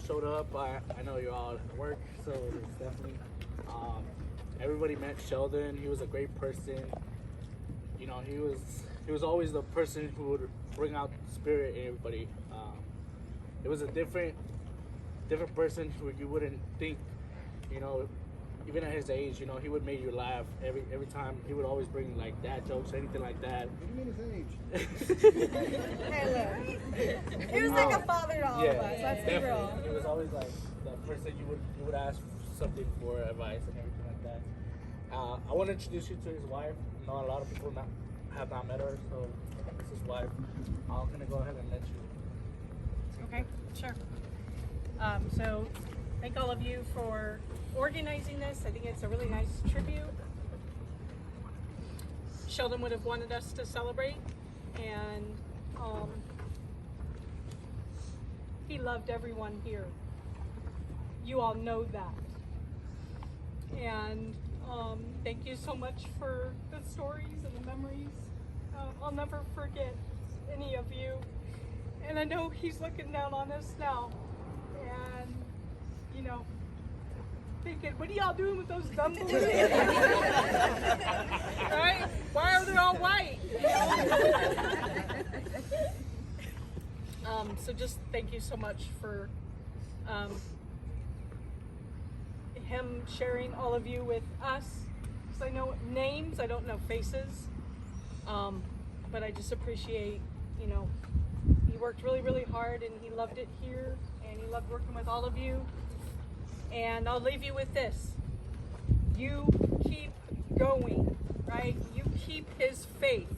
showed up. I know you're all at work, so it's definitely. Everybody met Sheldon. He was a great person. You know, he was always the person who would bring out the spirit in everybody. It was a different person who you wouldn't think, you know, even at his age, you know, he would make you laugh every time. He would always bring like dad jokes or anything like that. What do you mean his age? Hey, look. He was like a father to all of us. Let's be real. He was always like that person you would ask something for advice and everything like that. I want to introduce you to his wife. I know a lot of people have not met her, so this is his wife. I'm gonna go ahead and let you. Okay, sure. So thank all of you for organizing this. I think it's a really nice tribute. Sheldon would have wanted us to celebrate, and he loved everyone here. You all know that. And thank you so much for the stories and the memories. I'll never forget any of you. And I know he's looking down on us now. And, you know, thinking, what are y'all doing with those dumb balloons? Right? Why are they all white? So just thank you so much for him sharing all of you with us. Because I know names, I don't know faces. But I just appreciate, you know, he worked really, really hard and he loved it here and he loved working with all of you. And I'll leave you with this. You keep going, right? You keep his faith.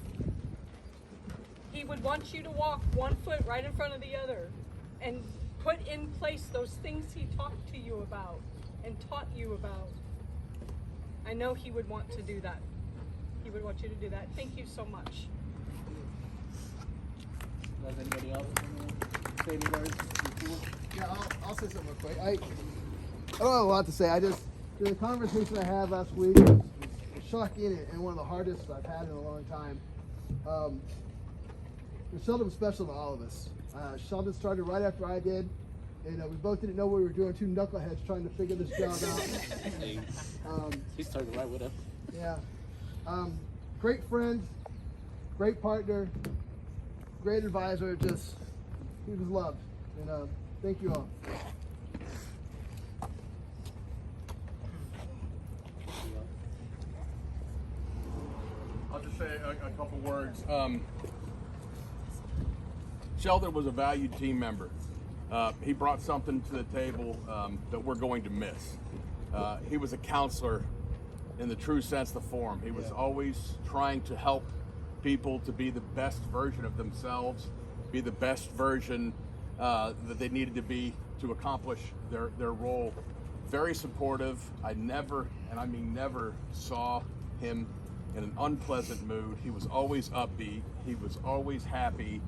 He would want you to walk one foot right in front of the other and put in place those things he talked to you about and taught you about. I know he would want to do that. He would want you to do that. Thank you so much. Does anybody else say any words? Yeah, I'll say something real quick. I don't have a lot to say. The conversation I had last week was shocking and one of the hardest I've had in a long time. Sheldon was special to all of us. Sheldon started right after I did, and we both didn't know what we were doing. Two knuckleheads trying to figure this job out. He started right with us. Yeah. Great friend, great partner, great advisor. Just, he was loved. And thank you all. I'll just say a couple words. Sheldon was a valued team member. He brought something to the table that we're going to miss. He was a counselor in the true sense of the form. He was always trying to help people to be the best version of themselves, be the best version that they needed to be to accomplish their role. Very supportive. I never, and I mean never, saw him in an unpleasant mood. He was always upbeat. He was always happy.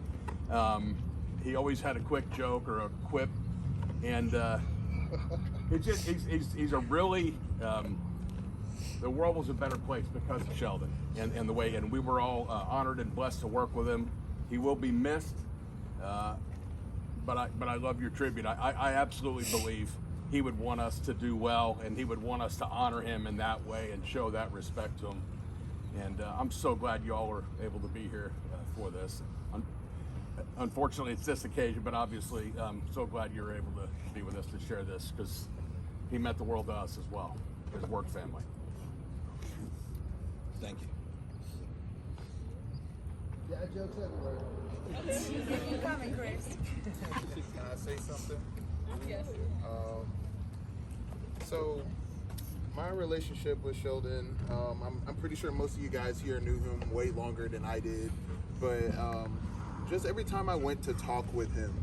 He always had a quick joke or a quip, and he's a really the world was a better place because of Sheldon and the way, and we were all honored and blessed to work with him. He will be missed, but I love your tribute. I absolutely believe he would want us to do well, and he would want us to honor him in that way and show that respect to him. And I'm so glad you all were able to be here for this. Unfortunately, it's this occasion, but obviously, I'm so glad you were able to be with us to share this, because he meant the world to us as well, his work family. Thank you. Yeah, jokes everywhere. You coming, Chris? Can I say something? Yes. So, my relationship with Sheldon, I'm pretty sure most of you guys here knew him way longer than I did, but just every time I went to talk with him,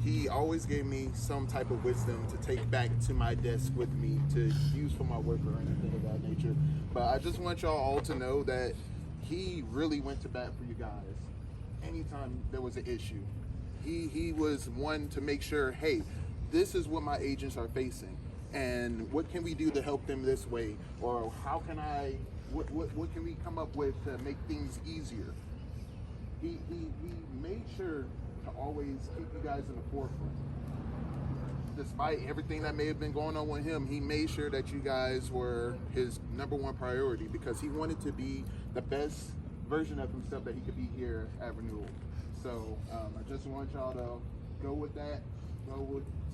he always gave me some type of wisdom to take back to my desk with me to use for my work or anything of that nature. But I just want y'all all to know that he really went to bat for you guys anytime there was an issue. He was one to make sure, hey, this is what my agents are facing, and what can we do to help them this way, or how can what can we come up with to make things easier. He made sure to always keep you guys in the forefront. despite everything that may have been going on with him, he made sure that you guys were his #1 priority because he wanted to be the best version of himself that he could be here at Renewal. So I just want y'all to go with that,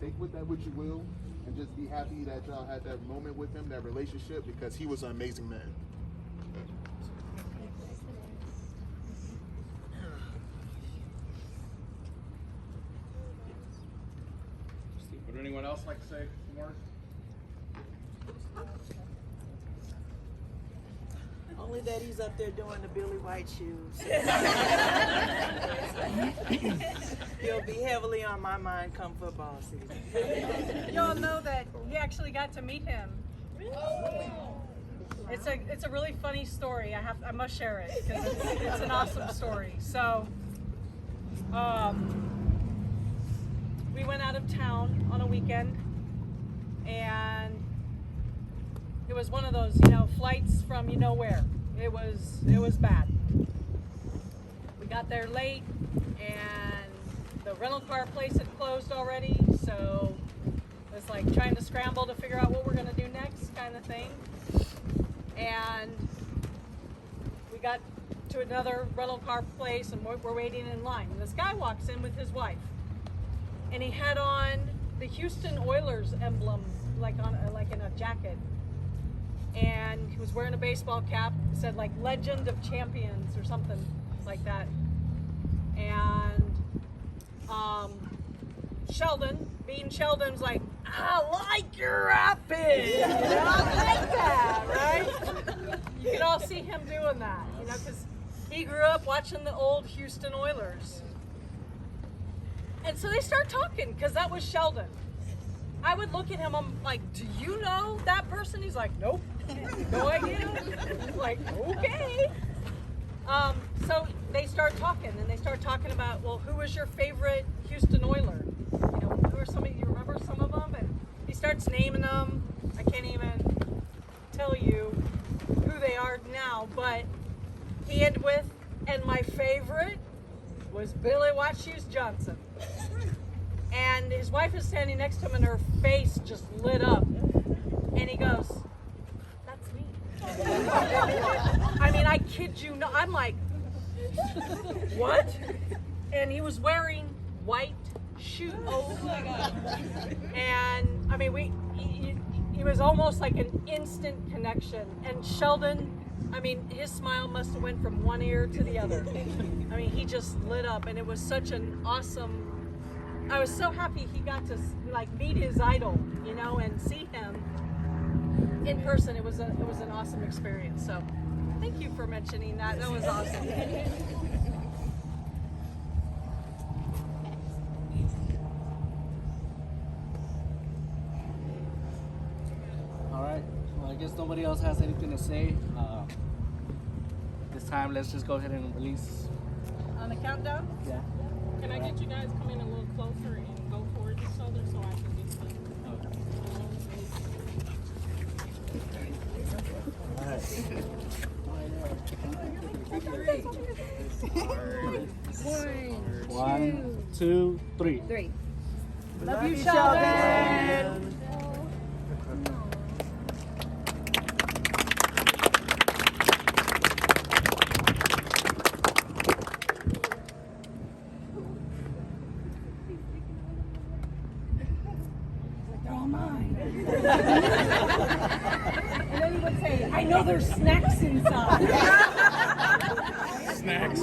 take with that what you will, and just be happy that y'all had that moment with him, that relationship, because he was an amazing man. Would anyone else like to say some words? Only that he's up there doing the Billy White shoes. He'll be heavily on my mind come football season. Y'all know that he actually got to meet him. It's a really funny story. I must share it because it's an awesome story. So, we went out of town on a weekend, and it was one of those, flights from where. It was bad. We got there late, and the rental car place had closed already, so it was like trying to scramble to figure out what we're gonna do next, kind of thing. And we got to another rental car place, and we're waiting in line. And this guy walks in with his wife, and he had on the Houston Oilers emblem, like in a jacket. And he was wearing a baseball cap. It said like Legend of Champions or something like that. And Sheldon, being Sheldon's like, I like your outfit. I like that, right? You can all see him doing that, because he grew up watching the old Houston Oilers. And so they start talking, because that was Sheldon. I would look at him, I'm like, do you know that person? He's like, nope, no idea. I'm like, okay. So they start talking, and they start talking about, well, who was your favorite Houston Oiler? Who are some of you, remember some of them? And he starts naming them. I can't even tell you who they are now, but he ended with, and my favorite was Billy White Shoes Johnson. And his wife is standing next to him, and her face just lit up. And he goes, that's me. I mean, I kid you not. I'm like, what? And he was wearing white shoes. Oh my God. And I mean, he was almost like an instant connection. And Sheldon, I mean, his smile must have went from one ear to the other. I mean, he just lit up, and it was such an awesome. I was so happy he got to meet his idol, and see him in person. It was an awesome experience. So, thank you for mentioning that. That was awesome. All right. Well, I guess nobody else has anything to say. This time, let's just go ahead and release. On the countdown? Yeah. Can I get you guys come in a little closer and go towards each other so I can get some? All right. 1, 2, 3. Love you, Sheldon. They're all mine. And then he would say, I know there's snacks inside. Snacks.